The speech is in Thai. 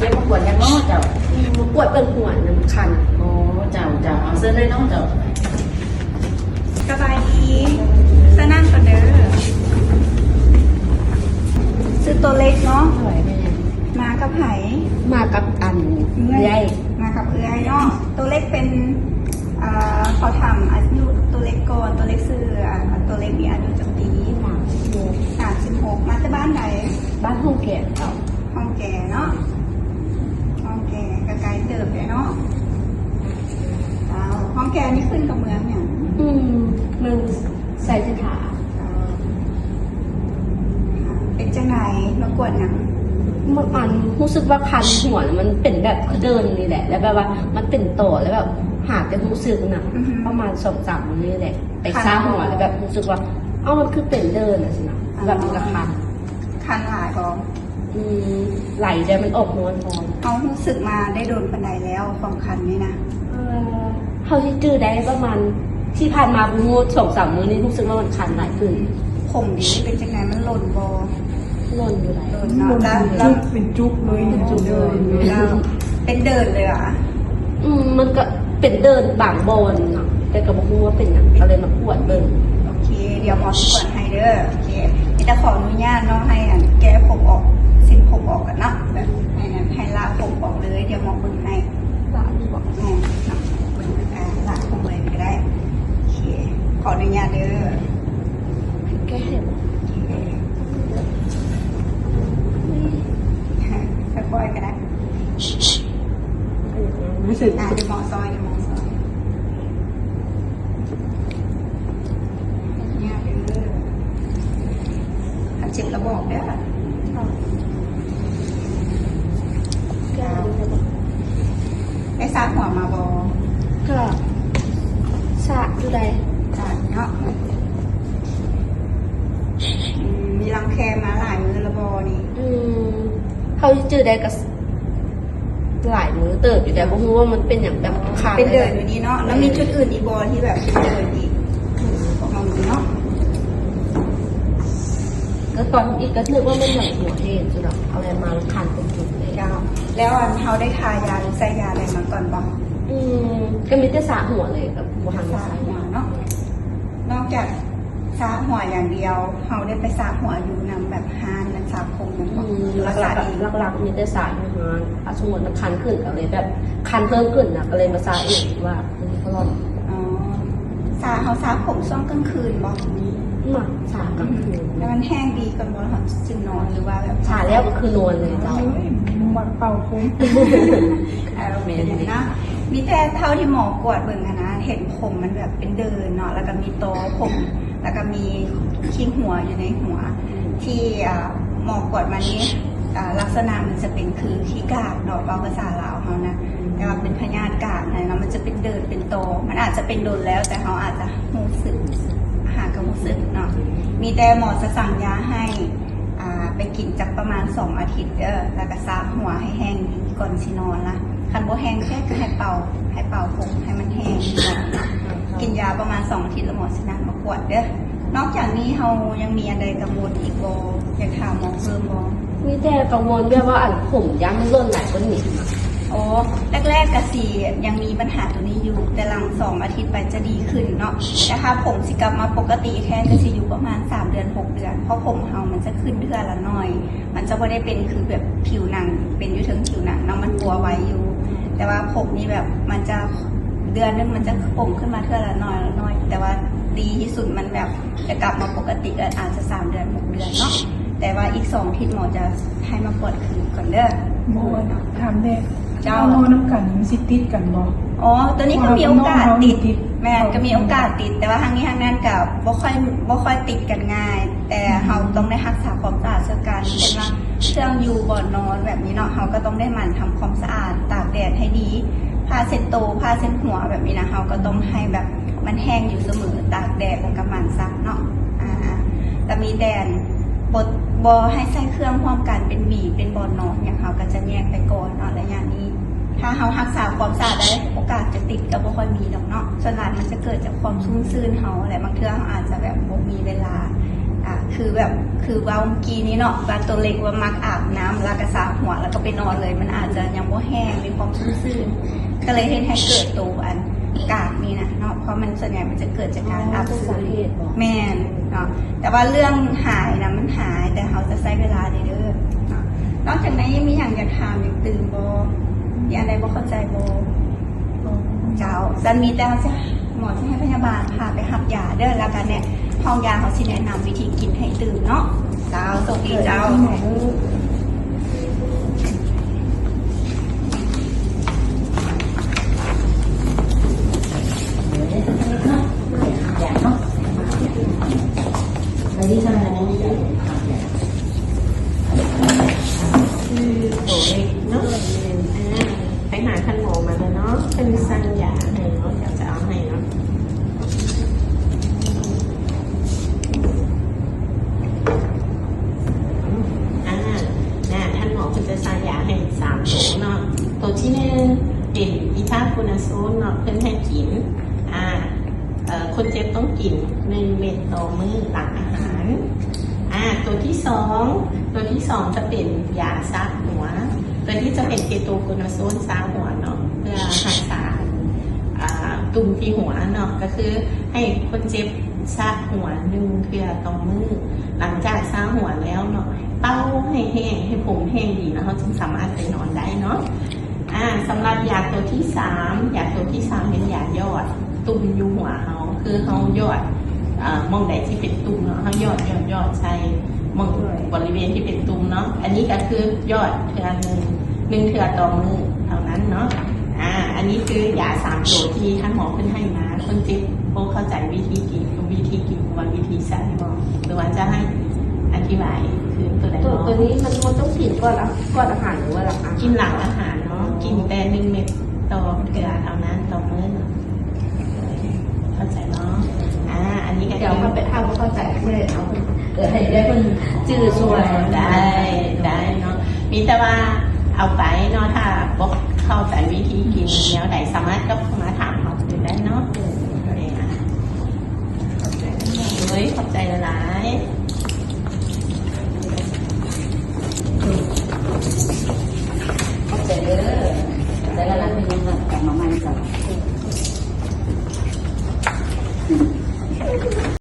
เจ็บปวดยังเนาะเจ้าปวดเป็นหัวน้ำคันโอ้เจ้าเอาเสื้อเลยเนาะเจ้าสบายดีสนั่งก่อนเด้อซื้อตัวเล็กเนาะ ไหวไหมเนี่ย มากับไผ่ มากับอันใหญ่ มากับเอื้อยเนาะตัวเล็กเป็นเขาทำอายุตัวเล็กก่อนตัวเล็กซื้อตัวเล็กมีอายุจักปี36มาจากบ้านไหน บ้านห้องแก่เก่า ห้องแก่เนาะห้องแก่กระไกลเติบเลยเนาะห้องแก่นี่ขึ้นกับเมืองเนี่ย มึงใส่จะถา เป็นจังไหนมากวดหนัง เมื่อก่อนรู้สึกว่าคันหัวมันเป็นแบบเดินนี่แหละ แล้วแบบว่ามันเป็นโตแล้วแบบหาแต่รู้สึกนะประมาณ2-3วันนี่แหละไปซ่าหัวแล้วแบบรู้สึกว่ามันคือเป็นเดินอะสินะแบบมันก็คัน หลายกอง ไหลแต่มันออกนวลพร้อม เขารู้สึกมาได้โดนปันไดแล้วความคันนี่นะ เขาที่จื้อได้ประมาณที่ผ่านมาบูมู2-3 มื้อนี้รู้สึกว่ามันคันหลายขึ้น ผมดีเป็นจังไหนมันหล่นบอ หล่นอยู่ไหน หล่นเนาะแล้วเป็นจุกเลยเป็นจุกเลยแล้วเป็นเดินเลยอ่ะ มันก็เป็นเดินบางบอนเนาะแต่ก็บอกว่าเป็นอย่างก็เลยมาปวดเบิ่ง โอเค เดี๋ยวหมอจะเปิดให้เด้อโอเคนี่จะขออนุญาตเนาะให้แก้ผมออกสิ้นผมออกกันนะแบบให้ลากผมออกเลยเดี๋ยวหมอเบิ่งให้ หลานบอก เนาะเบิ่งลากผมเลยก็ได้โอเคขออนุญาตเด้อ แก้เห็บ ค่อยๆก็ได้ รู้สึก เดี๋ยวหมอซอยเนี่ยเด้อถ้าเจ็บระบอกเด้อ แก้ ได้ซาหัวมาบอ ก็สะอยู่ใด จ่ายเนาะมีรังแคมาหลายมือระบอนี่ เขาที่จื้อได้ก็หลายมื้อเติบอยู่แต่บอกว่ามันเป็นอย่างแบบคัน เป็นเดินอยู่นี่เนาะแล้วมีชุดอื่นอีกบอที่แบบเป็นเดินอีกของเราเนาะ ก็ตอนอีกก็นึกว่ามันเหมือนหัวเทศจุดแบบอะไรมาแล้วคันเป็นจุดเลย เจ้าแล้วเขาได้ทายาหรือใส่ยาอะไรมาก่อนบ้าง ก็มีแต่สาหัวเลยกับบัวหัน สา สา หัวเนาะนอกจากสาหัวอย่างเดียวเขาได้ไปสาหัวอยู่นำแบบฮานนันสาคมนั่นบอกรักษาเอง หลักๆมีแต่สาหัวอาสมมติมันคันขึ้นก็เลยแบบคันเพิ่มขึ้นนะก็เลยมาสาเองว่าเขาลอง อ๋อเขาสาผมช่วงกลางคืนบอก หมักสากลางคืน แล้วมันแห้งดีก่อนบอลเขาจึงนอนหรือว่าแบบ สาแล้วก็คือนอนเลยเจ้า มันเป่าผมนะมีแต่เท่าที่หมอกวดเบิ่งนะ เห็นผมมันแบบเป็นเดินเนาะแล้วก็มีโตผม แล้วก็มีขี้หัวอยู่ในหัว ที่หมอกวดมานี้ลักษณะมันจะเป็นคือขี้กากเนาะภาษาลาวเขานะแต่ว่าเป็นพยาธิกากนะแล้วมันจะเป็นเดินเป็นโต มันอาจจะเป็นโดนแล้วแต่เขาอาจจะหูสึกหากระหูสึกเนาะมีแต่หมอจะสั่งยาให้ไปกินจากประมาณ2 อาทิตย์แล้วก็ซาหัวให้แห้งดีก่อนสินอนละคันบ่แห้งแค่ก็ให้เป่าผมให้มันแห้งกินยาประมาณ2 อาทิตย์แล้วหมอสินัดมากวดเด้อนอกจากนี้เรายังมีอะไรกังวลอีกบ่อยากถามหมอเพิ่มบ่ มีแต่กังวลด้วยว่าอันผมยั้งมันล่นไหลก็หนี อ๋อแรกๆกะสียังมีปัญหาตัวนี้อยู่แต่หลัง2 อาทิตย์ไปจะดีขึ้นเนาะแต่ถ้าผมสิกลับมาปกติแค่จะสิอยู่ประมาณ3 เดือน 6 เดือนเพราะผมเฮามันจะขึ้นเดือนละน้อย มันจะไม่ได้เป็นคือแบบผิวหนังเป็นอยู่ถึงผิวหนังเนาะมันกลัวไว้อยู่ แต่ว่าผมนี่แบบมันจะเดือนนึงมันจะผมขึ้นมาเท่าละน้อยแต่ว่าดีที่สุดมันแบบจะกลับมาปกติก็อาจจะ3 เดือน 6 เดือนเนาะแต่ว่าอีก2 อาทิตย์หมอจะให้มาปวดคืนก่อนเด้อ โมทำได้เจ้านอนน้ำกันสิติดกันบ่ อ๋อตัวนี้ก็มีโอกาสติดแม่ก็มีโอกาสติดแต่ว่าทางนี้ทางนั้นกับบ่ค่อยติดกันง่าย แต่เราต้องได้รักษาความสะอาดเช่นกันเป็นว่าเครื่องอยู่บ่อนอนแบบนี้เนาะเราก็ต้องได้หมั่นทำความสะอาดตากแดดให้ดีผ้าเช็ดโตวผ้าเช็ดหัวแบบนี้นะเราก็ต้องให้แบบมันแห้งอยู่เสมอตากแดดแล้วก็หมั่นซักเนาะแต่มีแดดบอให้ใส่เครื่องพร้อมกันเป็นบีเป็นบอลนอนอย่างเขาก็จะแยกไปก่อนเนาะและอย่างนี้ ถ้าเขารักษาความสะอาดได้โอกาสจะติดก็บ่ค่อยมีหรอกเนาะส่วนใหญ่มันจะเกิดจากความชุ่มชื้นเขาแหละบางเทื่อเขาอาจจะแบบบ่มีเวลา คือว่าเมื่อกี้นี้เนาะว่าตัวเล็กว่ามักอาบน้ำแล้วก็สระหัวแล้วก็ไปนอนเลย มันอาจจะยังบ่แห้งมีความซื่อๆก็เลยเฮ็ดให้เกิดตัวอันกากนี่นะเนาะเพราะมันส่วนใหญ่มันจะเกิดจากการอับชื้นแม่นเนาะแต่ว่าเรื่องหายนะมันหายแต่เขาจะใช้เวลาเด้อเนาะนอกจากนั้นยังมีอย่างอยากถามอยากตื่นบ่มีอะไรบ่เข้าใจบ่เจ้าจะมีแต่จะหมอจะให้พยาบาลพาไปหับยาเด้อแล้วกันเนี่ยห้องยาเขาสิแนะนำวิธีกินให้ตื่นเนาะเจ้าสวัสดีเจ้าอย่างเนาะไปที่ทำอะไรนี่อย่าง ตัวเล็กเนาะไปหาท่านหมอมาแล้วเนาะเป็นสั่งยาให้เนาะอยากจะเอาให้เนาะท่านหมอคุณจะสั่งยาให้3 ตัวเนาะตัวที่1เป็นอีทาคูนาโซนเนาะเพิ่นให้กินคนเจ็บต้องกิน1 เม็ดต่อมื้อหลังอาหารตัวที่สองจะเป็นยาซักหัวตัวที่จะเป็นเกโตโคนาโซนซักหัวเนาะเพื่อรักษาตุ่มที่หัวเนาะก็คือให้คนเจ็บซักหัว1 เทื่อต่อมื้อหลังจากซักหัวแล้วเนาะเป้าให้แห้งให้ผมแห้งดีแล้วเขาจึงสามารถไปนอนได้เนาะสำหรับยาตัวที่3เป็นยายอดตุ่มอยู่หัวเขาคือเขายอดมองใดที่เป็นตุ่มเนาะเขายอดใช่มองบริเวณที่เป็นตุ่มเนาะอันนี้ก็คือยอดเทื่อ1 เทื่อต่อมื้อเท่านั้นเนาะอันนี้คือยา3 ตัวที่ท่านหมอเพิ่นให้มาคนเจ็บพวกเข้าใจวิธีกินวันวิธีใส่หมอหรือว่าจะให้อธิบายคือตัวไหนตัวนี้มันต้องกินก่อนอาหารหรือว่าหลังอาหารกินหลังอาหารเนาะกินแต่1 เม็ดต่อเทื่อเท่านั้นต่อมื้อเข้าใจเนาะอันนี้ก็เดี๋ยวมาไปทำเข้าใจเลยเอาให้ได้คนจืดส่วนได้เนาะมีแต่ว่าเอาไปเนาะถ้าบอกเข้าใจวิธีกินแนวไหนสามารถก็มาถามเขาได้เนาะขอบใจหลาย